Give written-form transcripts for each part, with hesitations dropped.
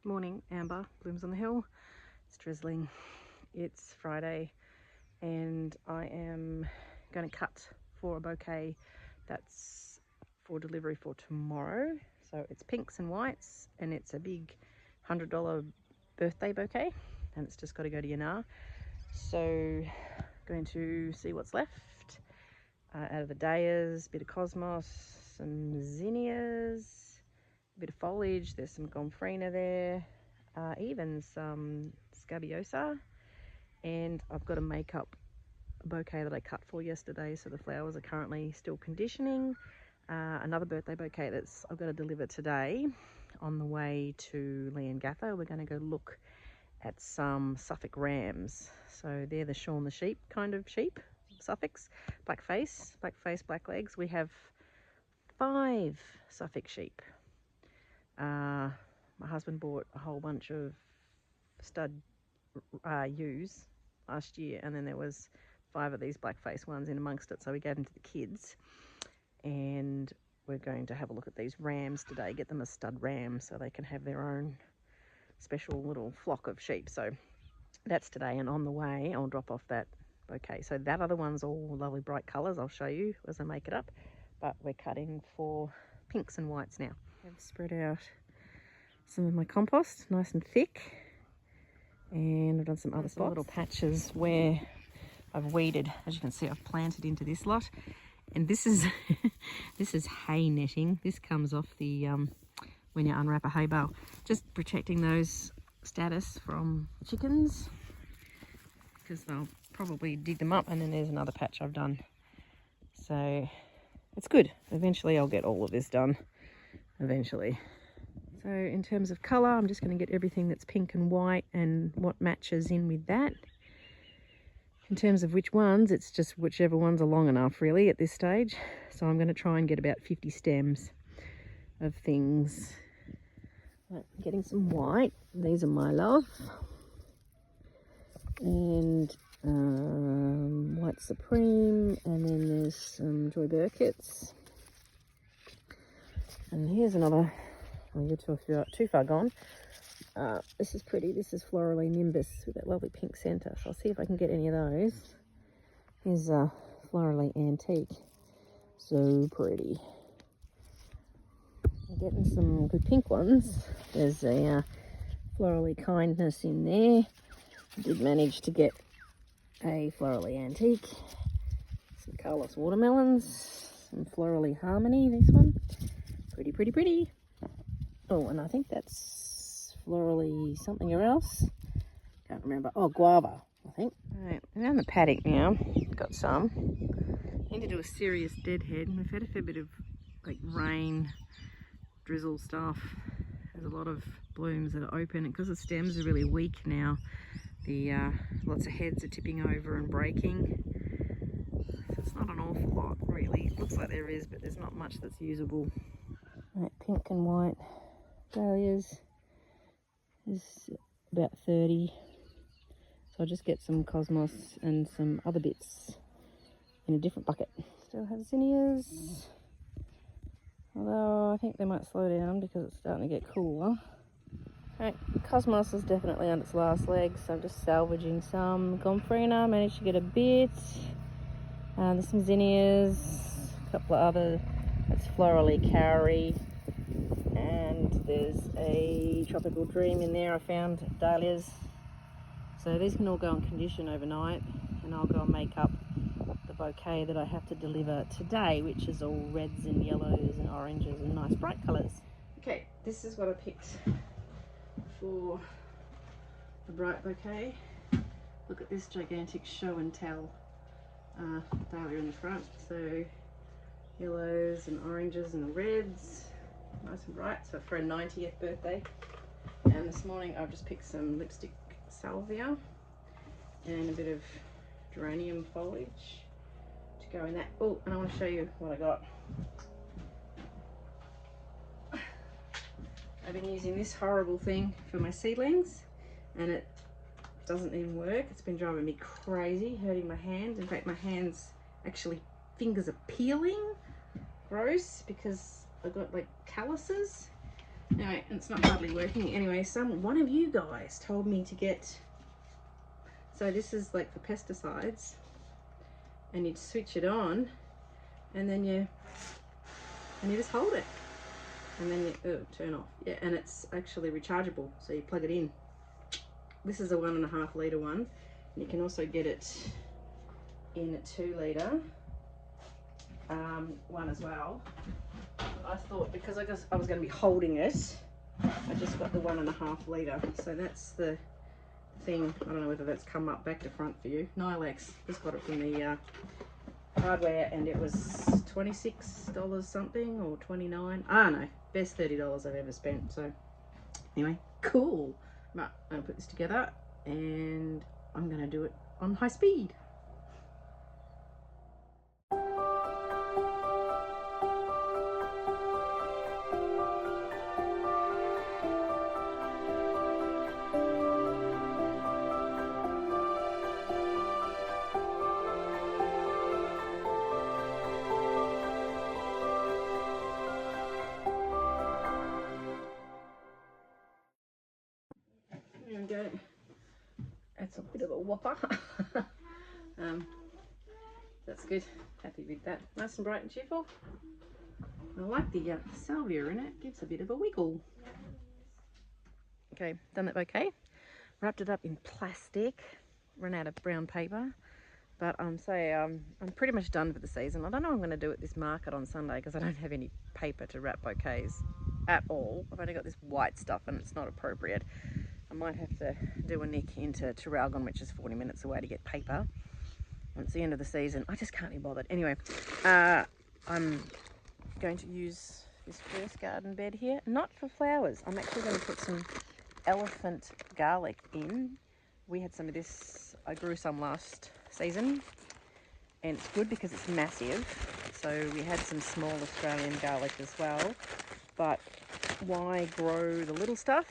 Morning, Amber, blooms on the hill. It's drizzling. It's Friday and I am going to cut for a bouquet that's for delivery for tomorrow. So it's pinks and whites and it's a big $100 birthday bouquet and it's just got to go to Yanar. So going to see what's left out of the dahlias, a bit of cosmos, some zinnias, a bit of foliage. There's some gomphrena there, even some scabiosa, and I've got to make up a bouquet that I cut for yesterday, so the flowers are currently still conditioning. Another birthday bouquet that's I've got to deliver today. On the way to Leongatha, we're going to go look at some Suffolk rams. So they're the Shaun the Sheep kind of sheep, Suffolks, black face, black legs. We have 5 Suffolk sheep. My husband bought a whole bunch of stud ewes last year, and then there was 5 of these black-faced ones in amongst it, so we gave them to the kids. And we're going to have a look at these rams today, get them a stud ram so they can have their own special little flock of sheep. So that's today, and on the way I'll drop off that bouquet. So that other one's all lovely bright colours. I'll show you as I make it up, but we're cutting for pinks and whites now. I've spread out some of my compost nice and thick, and I've done some other spots, little patches where I've weeded. As you can see, I've planted into this lot, and this is this is hay netting. This comes off the when you unwrap a hay bale, just protecting those status from chickens, because they'll probably dig them up. And then there's another patch I've done, so it's good. Eventually I'll get all of this done eventually. So in terms of colour, I'm just going to get everything that's pink and white and what matches in with that. In terms of which ones, it's just whichever ones are long enough really at this stage. So I'm going to try and get about 50 stems of things. Right, getting some white. These are my love. And white supreme, and then there's some joy burketts. And here's another. Oh, you're too far gone. This is pretty. This is Florally Nimbus with that lovely pink centre. So I'll see if I can get any of those. Here's Florally Antique. So pretty. I'm getting some good pink ones. There's a Florally Kindness in there. I did manage to get a Florally Antique. Some Carlos watermelons. Some Florally Harmony, this one. Pretty, pretty, pretty. Oh, and I think that's Florally something else. Can't remember. Oh, guava, I think. All right, around the paddock now. Got some. Need to do a serious deadhead. We've had a fair bit of like rain, drizzle stuff. There's a lot of blooms that are open, and because the stems are really weak now, the lots of heads are tipping over and breaking. So it's not an awful lot really. It looks like there is, but there's not much that's usable. All right, pink and white dahlias is about 30. So I'll just get some cosmos and some other bits in a different bucket. Still have zinnias, although I think they might slow down because it's starting to get cooler. Alright, cosmos is definitely on its last legs, so I'm just salvaging some. Gomphrena, managed to get a bit. There's some zinnias, a couple of other, that's Florally Cowrie. And there's a Tropical Dream in there. I found dahlias. So these can all go and condition overnight, and I'll go and make up the bouquet that I have to deliver today, which is all reds and yellows and oranges and nice bright colours. Okay, this is what I picked for the bright bouquet. Look at this gigantic show and tell dahlia in the front. So yellows and oranges and reds. Nice and bright, so for a 90th birthday. And this morning I've just picked some lipstick salvia and a bit of geranium foliage to go in that. Oh, and I want to show you what I got. I've been using this horrible thing for my seedlings, and it doesn't even work. It's been driving me crazy, hurting my hand. In fact, my hands actually, fingers are peeling. Gross, because I've got like calluses. Anyway, it's not hardly working. Anyway, one of you guys told me to get, so this is like for pesticides, and you'd switch it on, and then you just hold it, and then you turn off. Yeah, and it's actually rechargeable, so you plug it in. This is a 1.5 litre one. You can also get it in a 2 litre one as well. I thought because I was going to be holding it, I just got the 1.5 litre. So that's the thing. I don't know whether that's come up back to front for you. Nilex just got it from the hardware, and it was $26 something or 29. I don't know. Best $30 I've ever spent. So anyway, cool. Right, I'm going to put this together and I'm going to do it on high speed. There we go. That's a bit of a whopper. That's good. Happy with that. Nice and bright and cheerful. I like the salvia in it. Gives a bit of a wiggle. Okay, done that bouquet. Wrapped it up in plastic. Run out of brown paper. But I'm pretty much done for the season. I don't know what I'm going to do at this market on Sunday because I don't have any paper to wrap bouquets at all. I've only got this white stuff and it's not appropriate. I might have to do a nick into Traralgon, which is 40 minutes away, to get paper. And it's the end of the season. I just can't be bothered. Anyway, I'm going to use this first garden bed here, not for flowers. I'm actually going to put some elephant garlic in. We had some of this, I grew some last season, and it's good because it's massive. So we had some small Australian garlic as well, but why grow the little stuff,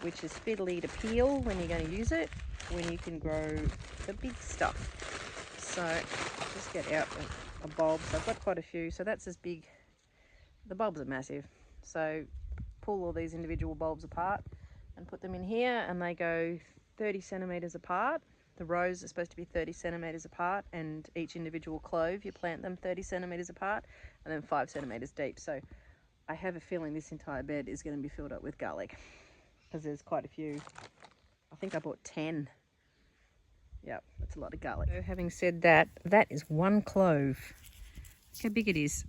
which is fiddly to peel when you're going to use it, when you can grow the big stuff. So just get out a bulb. So I've got quite a few, so that's as big. The bulbs are massive, so pull all these individual bulbs apart and put them in here, and they go 30 centimeters apart. The rows are supposed to be 30 centimeters apart, and each individual clove, you plant them 30 centimeters apart, and then 5 centimeters deep. So I have a feeling this entire bed is going to be filled up with garlic, because there's quite a few. I think I bought 10. Yep, that's a lot of garlic. So having said that, that is 1 clove. Look how big it is.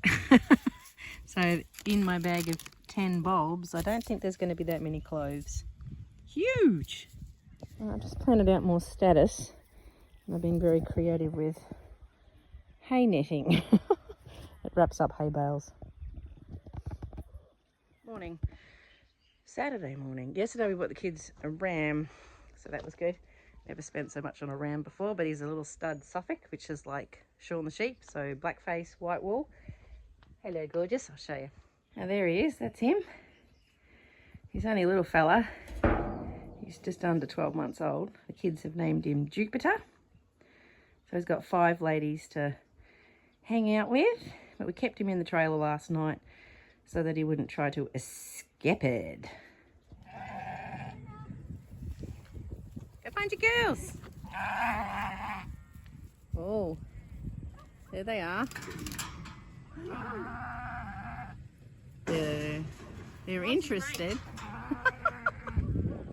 So in my bag of 10 bulbs, I don't think there's going to be that many cloves. Huge! I've just planted out more status, and I've been very creative with hay netting. It wraps up hay bales. Morning. Saturday morning. Yesterday we bought the kids a ram, so that was good. Never spent so much on a ram before, but he's a little stud Suffolk, which is like Shaun the sheep, so black face, white wool. Hello, gorgeous. I'll show you. Now there he is. That's him. He's only a little fella. He's just under 12 months old. The kids have named him Jupiter. So he's got 5 ladies to hang out with. But we kept him in the trailer last night so that he wouldn't try to escape it. Go find your girls. Oh, there they are. They're interested.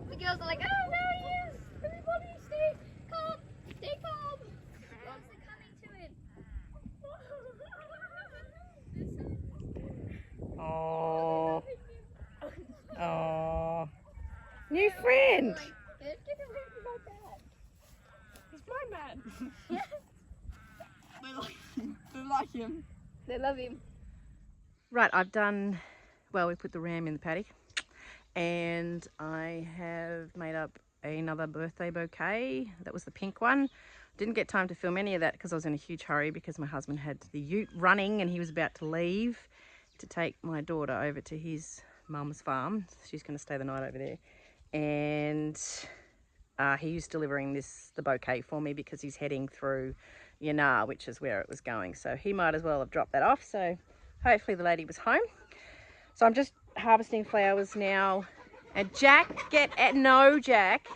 The girls are like, oh, there he is! Everybody stay calm! Stay calm! Dogs are coming to him. Oh, oh, new friend. Get away from my bed. It's my man. Yes. They like him. They love him. Right, I've done, well, we put the ram in the paddock, and I have made up another birthday bouquet. That was the pink one. Didn't get time to film any of that because I was in a huge hurry because my husband had the ute running and he was about to leave to take my daughter over to his mum's farm. She's going to stay the night over there. And he was delivering the bouquet for me because he's heading through Yanar, which is where it was going. So he might as well have dropped that off. So hopefully the lady was home. So I'm just harvesting flowers now. And Jack, no, Jack.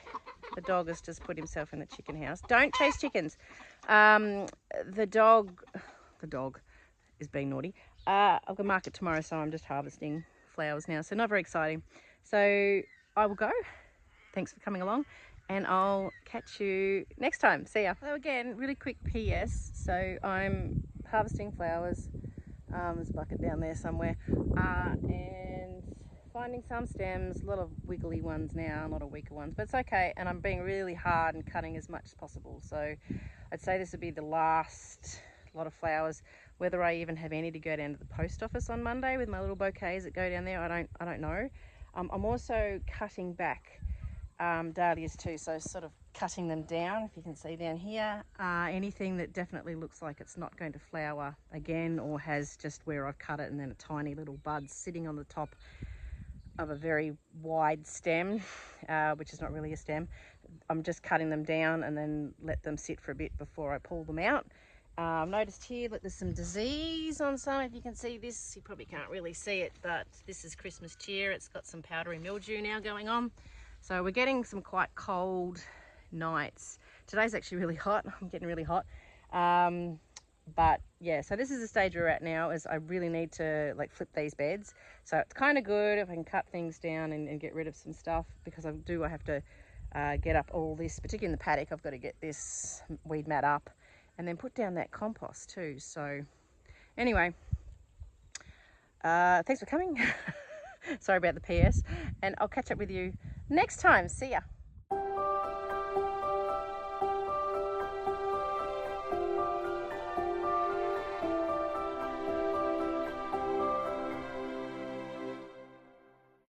The dog has just put himself in the chicken house. Don't chase chickens. The dog is being naughty. I've got market tomorrow, so I'm just harvesting flowers now. So not very exciting. So I will go. Thanks for coming along, and I'll catch you next time. See ya. So again, really quick PS. So I'm harvesting flowers. There's a bucket down there somewhere, and finding some stems, a lot of wiggly ones now, a lot of weaker ones, but it's okay. And I'm being really hard and cutting as much as possible. So I'd say this would be the last lot of flowers. Whether I even have any to go down to the post office on Monday with my little bouquets that go down there, I don't know. I'm also cutting back dahlias too, so sort of cutting them down, if you can see down here. Anything that definitely looks like it's not going to flower again, or has just where I've cut it and then a tiny little bud sitting on the top of a very wide stem, which is not really a stem. I'm just cutting them down and then let them sit for a bit before I pull them out. I've noticed here that there's some disease on some. If you can see this, you probably can't really see it, but this is Christmas cheer. It's got some powdery mildew now going on. So we're getting some quite cold nights. Today's actually really hot. I'm getting really hot. But yeah, so this is the stage we're at now, is I really need to like flip these beds. So it's kind of good if I can cut things down and get rid of some stuff, because I have to get up all this, particularly in the paddock. I've got to get this weed mat up and then put down that compost too. So anyway, thanks for coming. Sorry about the PS, and I'll catch up with you next time. See ya.